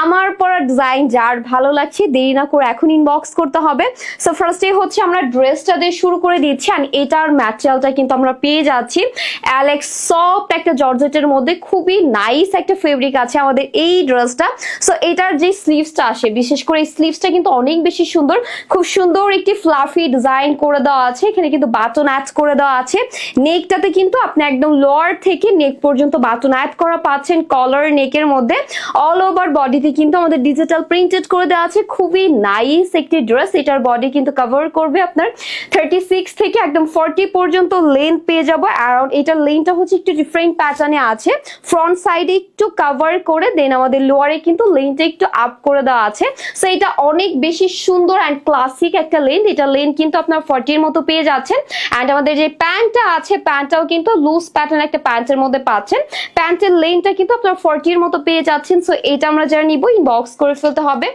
আমার পরা ডিজাইন যার ভালো লাগছে দেরি না করে এখন ইনবক্স করতে হবে। সো ফার্স্টে হচ্ছে আমরা ড্রেসটা দিয়ে শুরু করে দিচ্ছি, আর এটার ম্যাটেরিয়ালটা কিন্তু আমরা পেয়ে যাচ্ছি অ্যালেক্স সফট একটা জর্জেটের মধ্যে, খুবই নাইস একটা ফেব্রিক আছে আমাদের এই ড্রেসটা। সো এটার যে স্লিভসটা আসে, বিশেষ করে এই স্লিভসটা কিন্তু অনেক বেশি সুন্দর, খুব সুন্দর একটি ফ্লাফি ডিজাইন করে দেওয়া আছে, এখানে কিন্তু বাটন অ্যাড করে দেওয়া আছে। নেকটাতে কিন্তু আপনি একদম লোয়ার থেকে নেক পর্যন্ত বাটন অ্যাড করা পাচ্ছেন কলার নেকের মধ্যে। অল ওভার বডিতে কিন্তু আমাদের ডিজিটাল প্রিন্টেড করে দেওয়া আছে, খুবই নাইস একটি ড্রেস। এটার বডি কিন্তু কভার করবে আপনার 36 থেকে একদম 40 পর্যন্ত লেন্থ পেয়ে যাবো। অ্যারাউন্ড এটার লেন্থটা হচ্ছে একটু ডিফারেন্ট প্যাটার্নে আছে, ফ্রন্ট সাইডে একটু কভার করে দেন আমাদের লোয়ারে কিন্তু লেন্থটা একটু আপ করে দেওয়া আছে। সো এটা অনেক বেশি সুন্দর অ্যান্ড ক্লাসিক একটা লেন্থ। এটা লেন্থ কিন্তু আপনার 40 এর মতো পেয়ে যাচ্ছেন। অ্যান্ড আমাদের যে প্যান্টটা আছে, প্যান্টটাও কিন্তু লুজ প্যাটার্ন একটা প্যান্টের মধ্যে পাচ্ছেন। প্যান্টের লেন্থটা কিন্তু আপনার 40 এর মতো পেয়ে যাচ্ছেন। সো এটা আমরা যারা নিব ইনবক্স করে ফেলতে হবে।